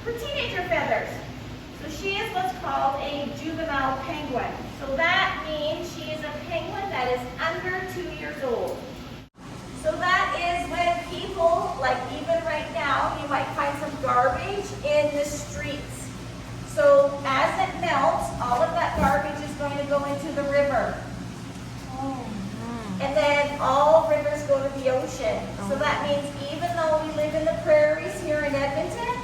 for teenager feathers. So she is what's called a juvenile penguin. So that means she is a penguin that is under 2 years old. So that is when people, like even right now, you might find some garbage in the streets. So as it melts, all of that garbage is going to go into the river. And then all rivers go to the ocean. So that means even though we live in the prairies here in Edmonton,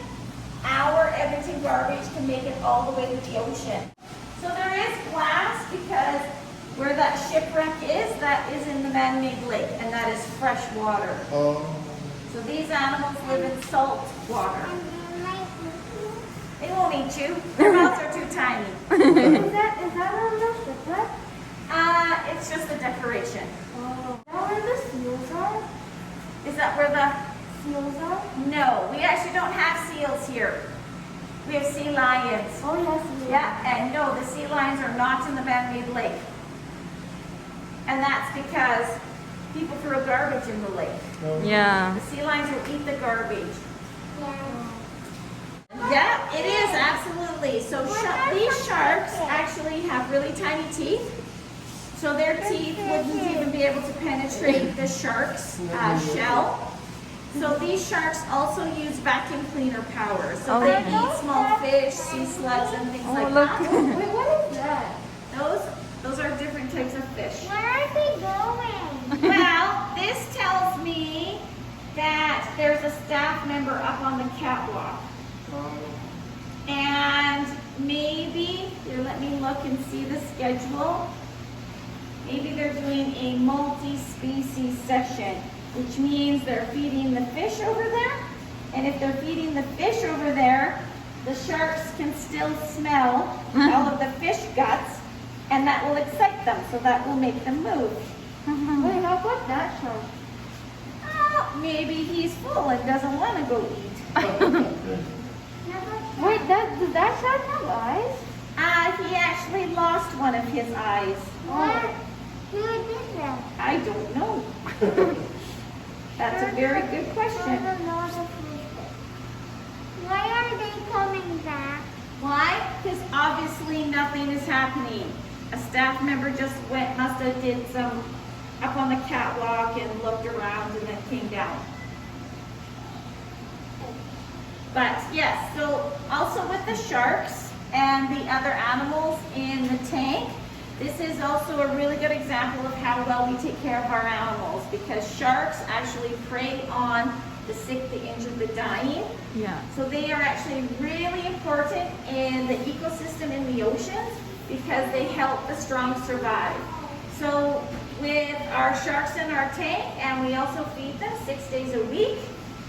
our Edmonton garbage can make it all the way to the ocean. So there is glass because where that shipwreck is, that is in the man-made lake, and that is fresh water. So these animals live in salt water. They won't eat you. Their mouths are too tiny. Is that on the shipwreck? It's just a decoration. Oh. Is that where the seals are? Is that where the Seals are? No, we actually don't have seals here. We have sea lions. Oh, yes. Yeah, and no, the sea lions are not in the man-made lake. And that's because people throw garbage in the lake. Yeah. The sea lions will eat the garbage. Yeah. Yeah, it is, absolutely. So these sharks actually have really tiny teeth. So their teeth wouldn't even be able to penetrate the shark's shell. So these sharks also use vacuum cleaner power. So they eat small fish, sea slugs, and things like that. Wait, what is that? Those are different types of fish. Where are they going? Well, this tells me that there's a staff member up on the catwalk. And maybe, here, let me look and see the schedule. Maybe they're doing a multi-species session, which means they're feeding the fish over there. And if they're feeding the fish over there, the sharks can still smell all of the fish guts, and that will excite them, so that will make them move. Wait, how about that shark? Oh, maybe he's full and doesn't want to go eat. Wait, does that shark have eyes? He actually lost one of his eyes. Oh. Who did that? I don't know. That's a very good question. Why are they coming back? Why? Because obviously nothing is happening. A staff member just must have did some up on the catwalk and looked around and then came down. But yes, so also with the sharks and the other animals in the tank, this is also a really good example of how well we take care of our animals, because sharks actually prey on the sick, the injured, the dying. Yeah. So they are actually really important in the ecosystem in the oceans because they help the strong survive. So with our sharks in our tank, and we also feed them 6 days a week,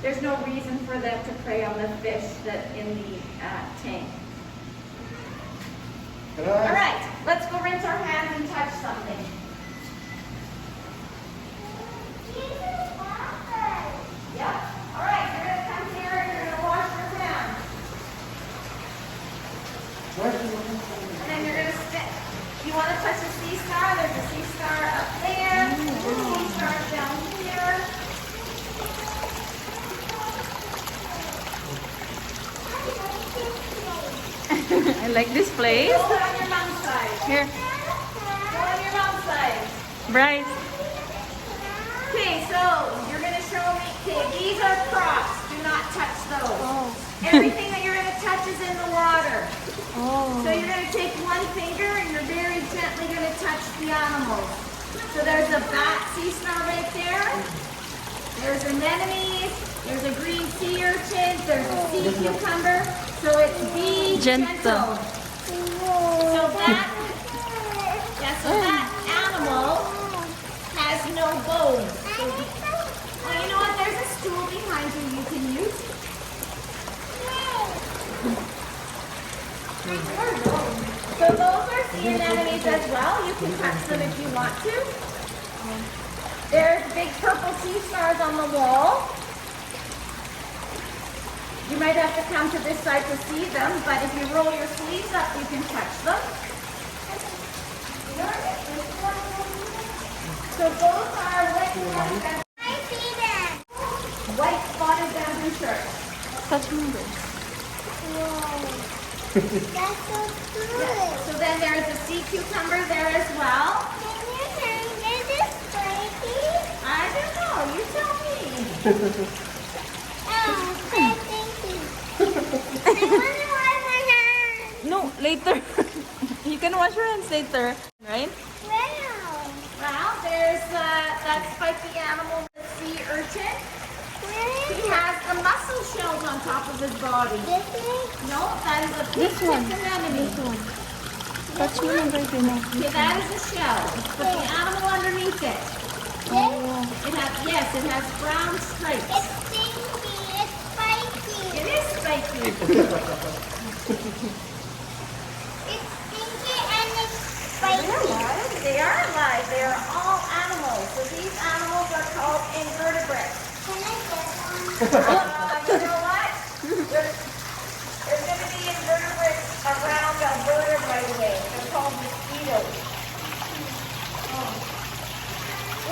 there's no reason for them to prey on the fish that in the tank. All right, let's go rinse our hands and touch something. Yeah. All right, you're gonna come here and you're gonna wash your hands. And then you're gonna sit. You want to touch a sea star? There's a sea star up there. There's a sea star down here. I like this place. Go on your mom's side. Here, Go on your mom's side. Bryce. Okay, so you're going to show me. Okay, these are props. Do not touch those. Everything that you're going to touch is in the water. So you're going to take one finger and you're very gently going to touch the animals. So there's a bat sea star right there. There's anemones. There's a green sea urchin. There's a sea cucumber. So it's be gentle. So that animal has no bones. Well, you know what? There's a stool behind you can use. So those are sea anemones as well. You can touch them if you want to. There's big purple sea stars on the wall. You might have to come to this side to see them, but if you roll your sleeves up, you can touch them. So those are white spotted bamboo sharks. Touch me, Bryce. Whoa. That's so good. So then there's a sea cucumber there as well. Can you hang this spiky? I don't know. You tell me. Oh, thank you. I want to wash my hands. No, later. You can wash your hands later, right? Wow. Well, there's that spiky animal, the sea urchin. Where He is it? has the mussel shells on top of his body. This is? No, that is a This pink one. anemone. Touch mo lang right now. Okay, that is a shell. But the animal underneath it. This? It has, yes, it has brown stripes. It's stinky. It's spiky. It is spiky. It's stinky and it's spiky. They are alive. They are all animals. So these animals are called invertebrates. Can I get one? You know what? There's going to be invertebrates around Alberta right away. They're called mosquitoes.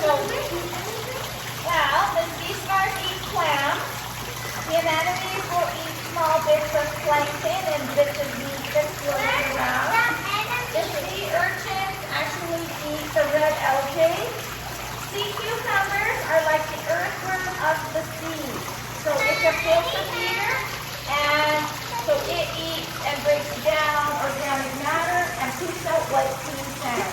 So, well, the sea stars eat clams. The anemones will eat small bits of plankton and bits of meat that's floating around. The sea urchins actually eat the red algae. Sea cucumbers are like the earthworm of the sea. So it's a filter feeder, and so it eats and breaks down organic matter and poops out white clean sand.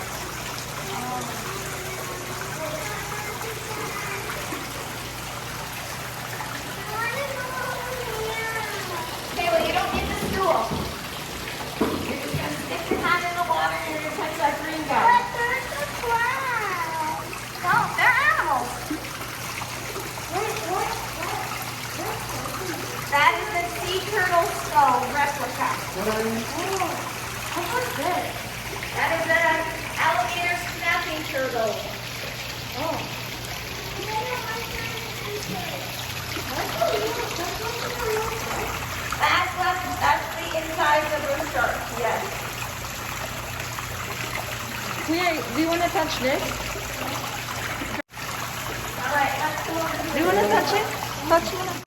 Okay, well you don't need the stool. You're just going to stick your hand in the water and you're going to touch that green guy. But there's a cloud. No, they're animals. That is a sea turtle skull replica. What's this? That is an alligator snapping turtle. That's the insides of a shark, yes. Kuya, do you want to touch this? All right, let's go over Do to you want to touch it? Touch mo lang.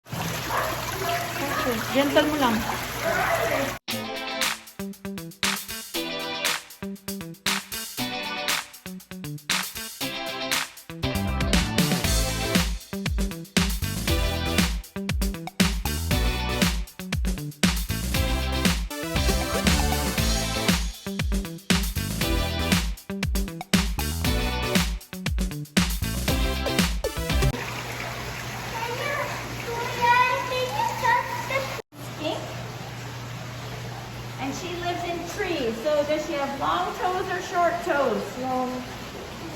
Touch it. Gentle mo lang. skink. And she lives in trees. So does she have long toes or short toes? Long.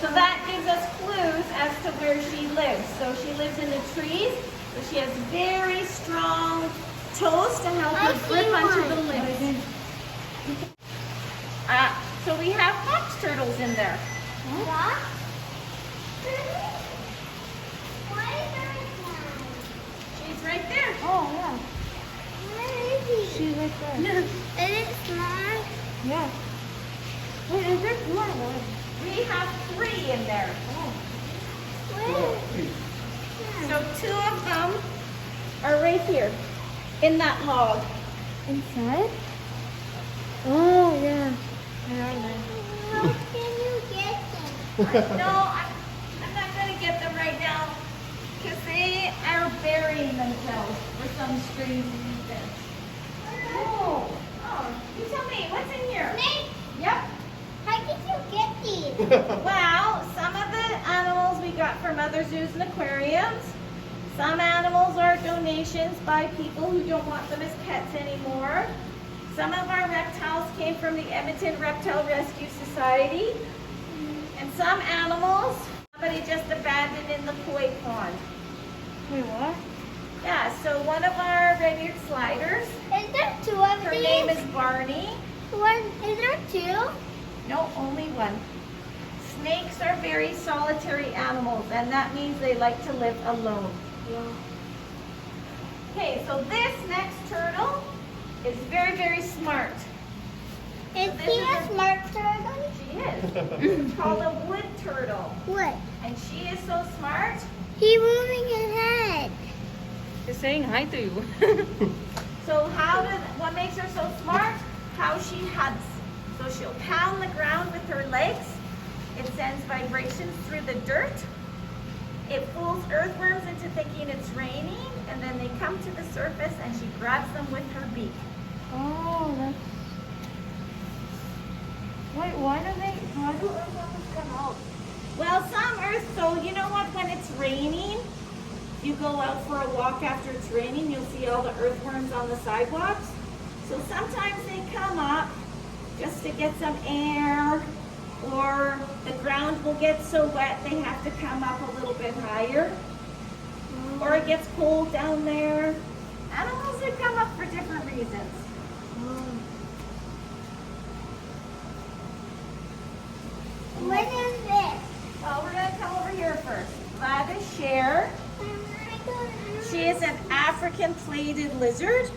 So that gives us clues as to where she lives. So she lives in the trees. So she has very strong toes to help I her grip see onto one. the limbs. So we have fox turtles in there. What? Why is there a cloud? She's right there. Oh, yeah. Where is he? She's right there. Is it small? Yeah. Wait, is there two or one? We have 3 in there. Where? So 2 of them are right here in that log. Inside? Oh, yeah. They are there. How can you get them? No, I'm not going to get them right now because they are burying themselves for some strange reason. Oh, you tell me, what's in here? Nick, Yep. how did you get these? Well, some of the animals we got from other zoos and aquariums. Some animals are donations by people who don't want them as pets anymore. Some of our reptiles came from the Edmonton Reptile Rescue Society. And some animals, somebody just abandoned in the koi pond. Wait, what? Yeah, so one of our red-eared sliders, Is there 2 of her these? name is Barney. Is there 2? No, only one. Snakes are very solitary animals, and that means they like to live alone. Okay, so this next turtle is very, very smart. Is This he is a a- smart turtle? She is. It's called a wood turtle. What? And she is so smart. He moving his head. He's saying hi to you. So how did one makes her so smart? How she hugs. So she'll pound the ground with her legs. It sends vibrations through the dirt. It fools earthworms into thinking it's raining, and then they come to the surface and she grabs them with her beak. Oh, that's... Wait, why do earthworms come out? Well, so you know what, when it's raining, you go out for a walk after it's raining, you'll see all the earthworms on the sidewalks. So sometimes they come up just to get some air, or the ground will get so wet they have to come up a little bit higher, or it gets cold down there. Animals that come up for different reasons. What is this? Well, we're going to come over here first. That is Cher. She is an African plated lizard.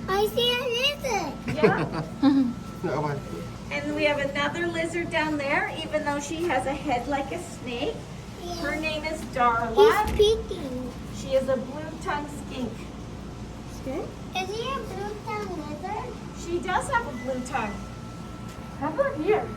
I see a lizard. Yeah. And we have another lizard down there, even though she has a head like a snake. Her name is Darla. He's peeking. She is a blue-tongued skink. Okay. Is he a blue-tongued lizard? She does have a blue tongue. How about here?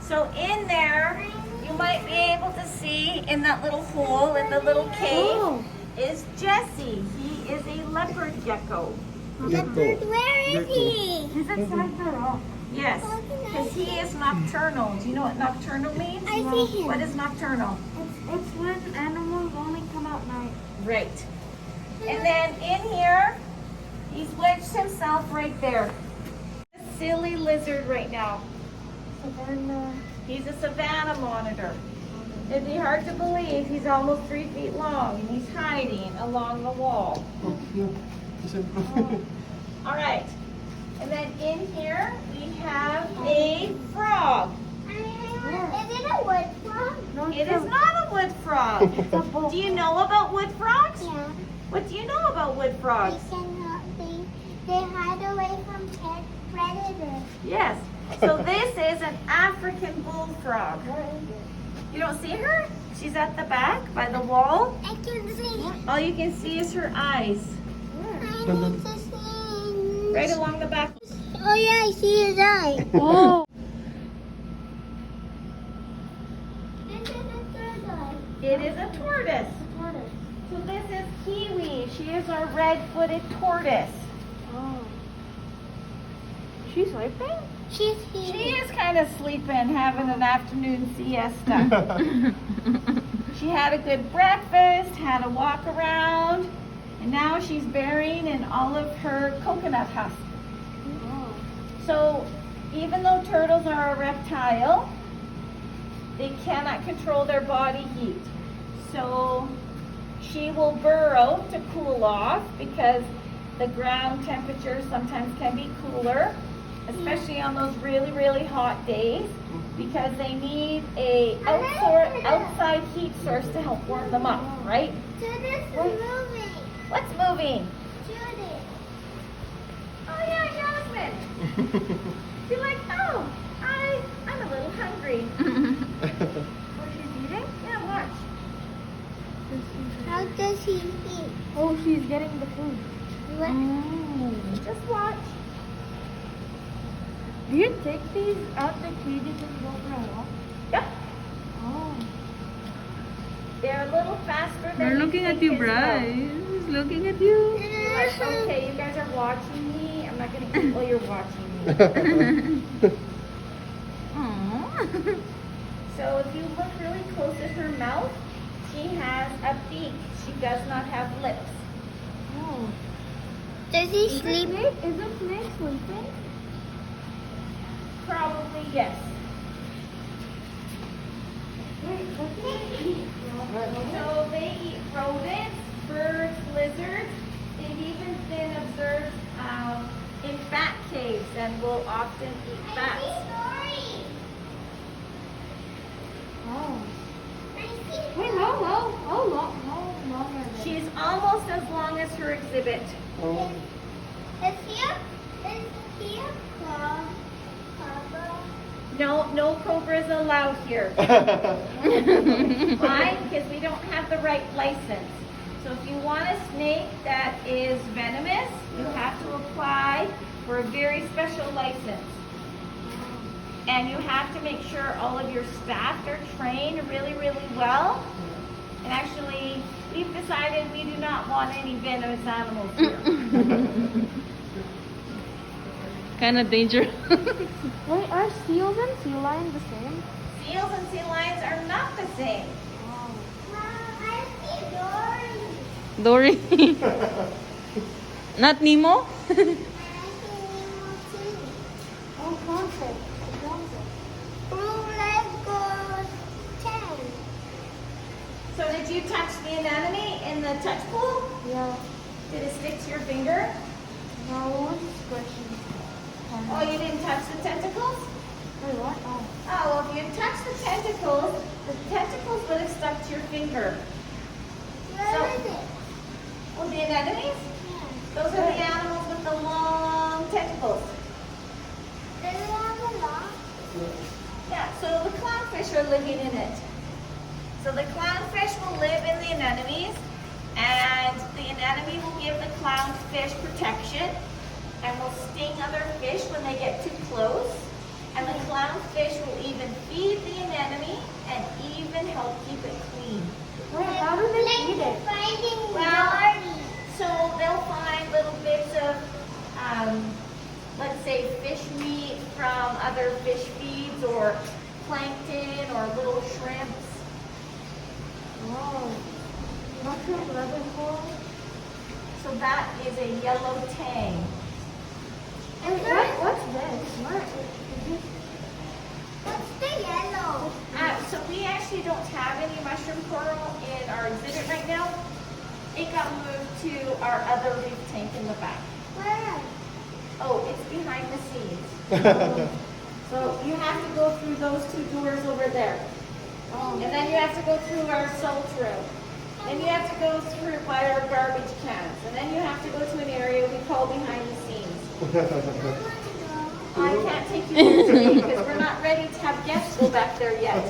So in there, you might be able to see in that little hole in the little cave Oh. is Jesse. He is a leopard gecko. Leopard, where is he? He's inside the rock. Yes, because he is nocturnal. Do you know what nocturnal means? I see him. What is nocturnal? It's when animals only come out night. Right. And then in here, he's wedged himself right there. A silly lizard right now. Savannah. He's a savanna monitor. It'd be hard to believe he's almost 3 feet long and he's hiding along the wall. All right. And then in here, we have a frog. Is it a wood frog? No, It is not a wood frog. Do you know about wood frogs? Yeah. What do you know about wood frogs? They hide away from predators. Yes. So this is an African bullfrog. You don't see her? She's at the back by the wall. I can see. All you can see is her eyes. I need to see. Right along the back. Oh yeah, I see his eye. Oh. This is a turtle. It is a tortoise. So this is Kiwi. She is our red-footed tortoise. Oh. She's sleeping? She's She here. is kind of sleeping, having an afternoon siesta. She had a good breakfast, had a walk around, and now she's burying in all of her coconut husk. Oh. So even though turtles are a reptile, they cannot control their body heat. So she will burrow to cool off because the ground temperature sometimes can be cooler, especially on those really, really hot days, because they need a outside heat source to help warm them up, right? So this is moving. What's moving? Judith. Oh yeah, Jasmine. You're like, oh, I'm a little hungry. Oh, she's eating? Yeah, watch. How does he eat? Oh, she's getting the food. What? Just watch. Do you take these out the cages and go for a walk? Yep. Oh. They're a little faster than They're looking at you, think as well. Bryce. He's looking at you. You're like, okay, you guys are watching me. I'm not gonna eat while you're watching me. Aww. So if you look really close at her mouth, she has a beak. She does not have lips. Oh. Does he sleep? Is the snake sleeping? Probably yes. Wait, what do they eat? So they eat rodents, birds, lizards. They've even been observed in bat caves and will often eat bats. Oh. Wait, how long? How long are they? She's almost as long as her exhibit. Is he a cobra? No cobras allowed here. Why? Because we don't have the right license. So if you want a snake that is venomous, you have to apply for a very special license. And you have to make sure all of your staff are trained really, really well. And actually, we've decided we do not want any venomous animals here. Kind of dangerous. Wait, are seals and sea lions the same? Seals and sea lions are not the same. Mom, I see Dory. Dory. Not Nemo? I see Nemo too. Oh, concept. Blue Lego 10. So did you touch the anemone in the touch pool? Yeah. Did it stick to your finger? No, what was this question? Oh, you didn't touch the tentacles? Wait, what? Oh. Oh, well, if you touched the tentacles would have stuck to your finger. Where is it? Oh, the anemones? Yeah. Those are the animals with the long tentacles. Does it have a lock? Yeah, so the clownfish are living in it. So the clownfish will live in the anemones, and the anemone will give the clownfish protection and will sting other fish when they get too close. And the clownfish will even feed the anemone and even help keep it clean. Wait, how do they feed it? Finding Well, Dory. so they'll find little bits of, let's say, fish meat from other fish feeds or plankton or little shrimps. Oh. Mushroom leather coral? So that is a yellow tang. What's this? What is this? What's the yellow? So we actually don't have any mushroom coral in our exhibit right now. It got moved to our other reef tank in the back. Where? Oh, it's behind the scenes. So you have to go through those two doors over there. And then you have to go through our salt room. Then you have to go through by our garbage cans. And then you have to go to an area we call behind the scenes. I can't take you there today because we're not ready to have guests go back there yet.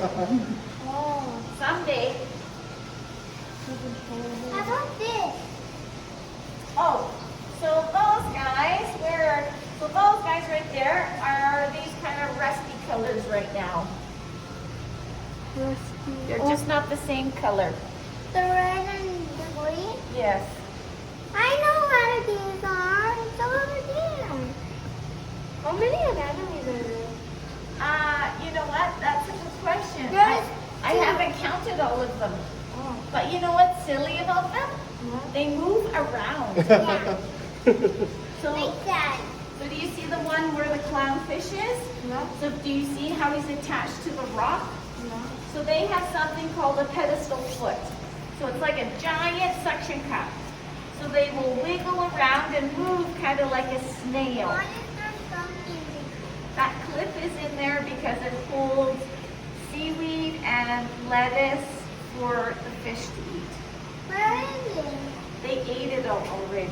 Oh. Someday. How about this? Oh, so those guys, so those guys right there are these kind of rusty colors right now. They're just not the same color. The red and the green? Yes. I know what these are. It's over there. How many anemones are there? You know what? That's a good question. There's I haven't counted all of them. Oh. But you know what's silly about them? What? They move around. Yeah. So, Like that. so do you see the one where the clownfish is? Yeah. So do you see how he's attached to the rock? Yeah. So they have something called a pedestal foot. So it's like a giant suction cup. So they will wiggle around and move kind of like a snail. Why is there something? That clip is in there because it holds seaweed and lettuce for the fish to eat. Where is it? They ate it all already.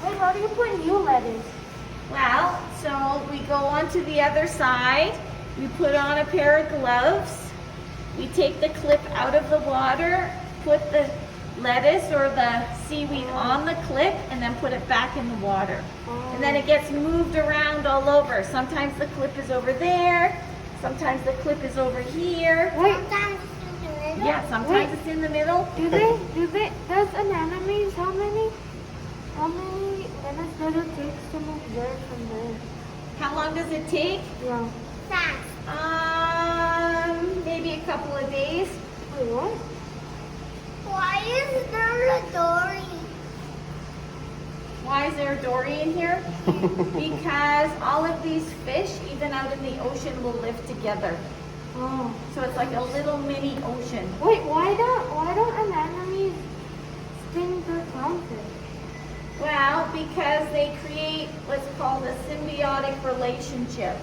Wait, how do you put new lettuce? Well, so we go on to the other side. We put on a pair of gloves. We take the clip out of the water, put the lettuce or the seaweed on the clip, and then put it back in the water. And then it gets moved around all over. Sometimes the clip is over there. Sometimes the clip is over here. Wait, Sometimes it's in the middle. Yeah, sometimes it's in the middle. does anemones, how many minutes does it take to move there from there? How long does it take? Yeah. Fast. Maybe a couple of days. Wait, what? Why is there a Dory? Why is there a dory in here? Because all of these fish, even out in the ocean, will live together. Oh. So it's like a little mini ocean. Wait, why don't anemones sting the clownfish? Well, because they create what's called a symbiotic relationship.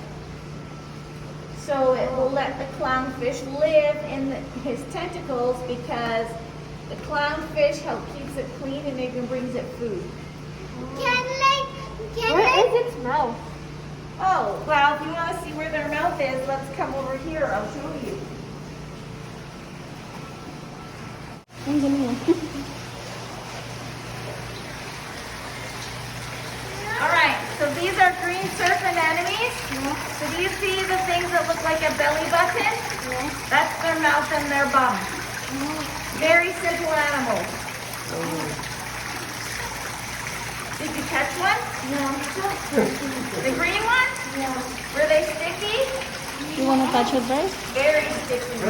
So it will let the clownfish live in his tentacles because the clownfish keeps it clean and even brings it food. Where is its mouth? Oh, well, if you want to see where their mouth is, let's come over here. I'll show you. are green surf anemones. So do you see the things that look like a belly button? That's their mouth and their bum. Very simple animals. Did you catch one? The green one? Were they sticky? You want to touch it, Bryce? Very sticky.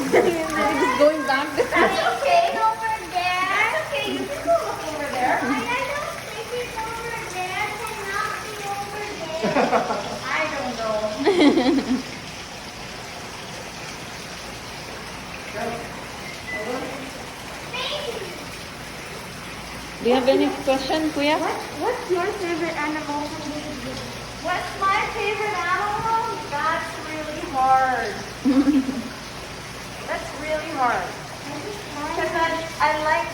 It's going back. That's okay. Over there. That's okay. You can go look over there. I don't think it's over there. Cannot be over there. I don't know. Do you have any question, Kuya? What's your favorite animal from this video? What's my favorite animal? That's really hard. That's really hard. Because I like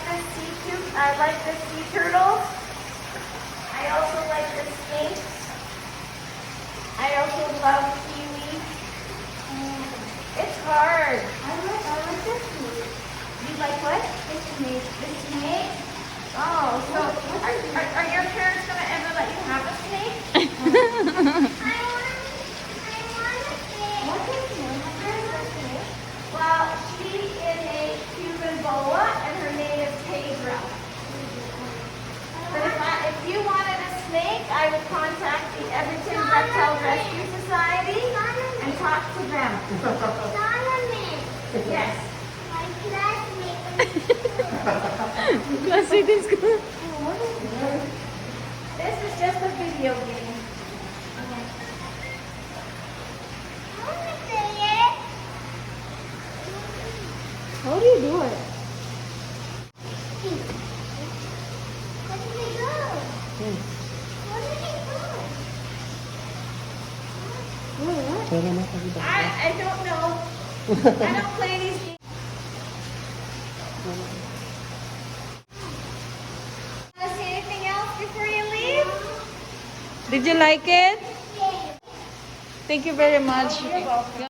the sea turtles. I also like the snakes. I also love seaweed. It's hard. I like the snake. You like what? The snake. The snake? Oh, so are your parents gonna ever let you have a snake? I want a fish. What's his name? Where's the snake? Well, she is a Cuban boa, and her name is Pedro. But if you wanted a snake, I would contact the Edmonton Reptile Rescue Society and talk to them. Solomon. Yes. My classmate. Classic is good. This is just a video game. I want to say it. How do you do it? Where did they go? Where did they go? I don't know. I don't play these games. Want to say anything else before you leave? Did you like it? Yes. Thank you very much. You're welcome.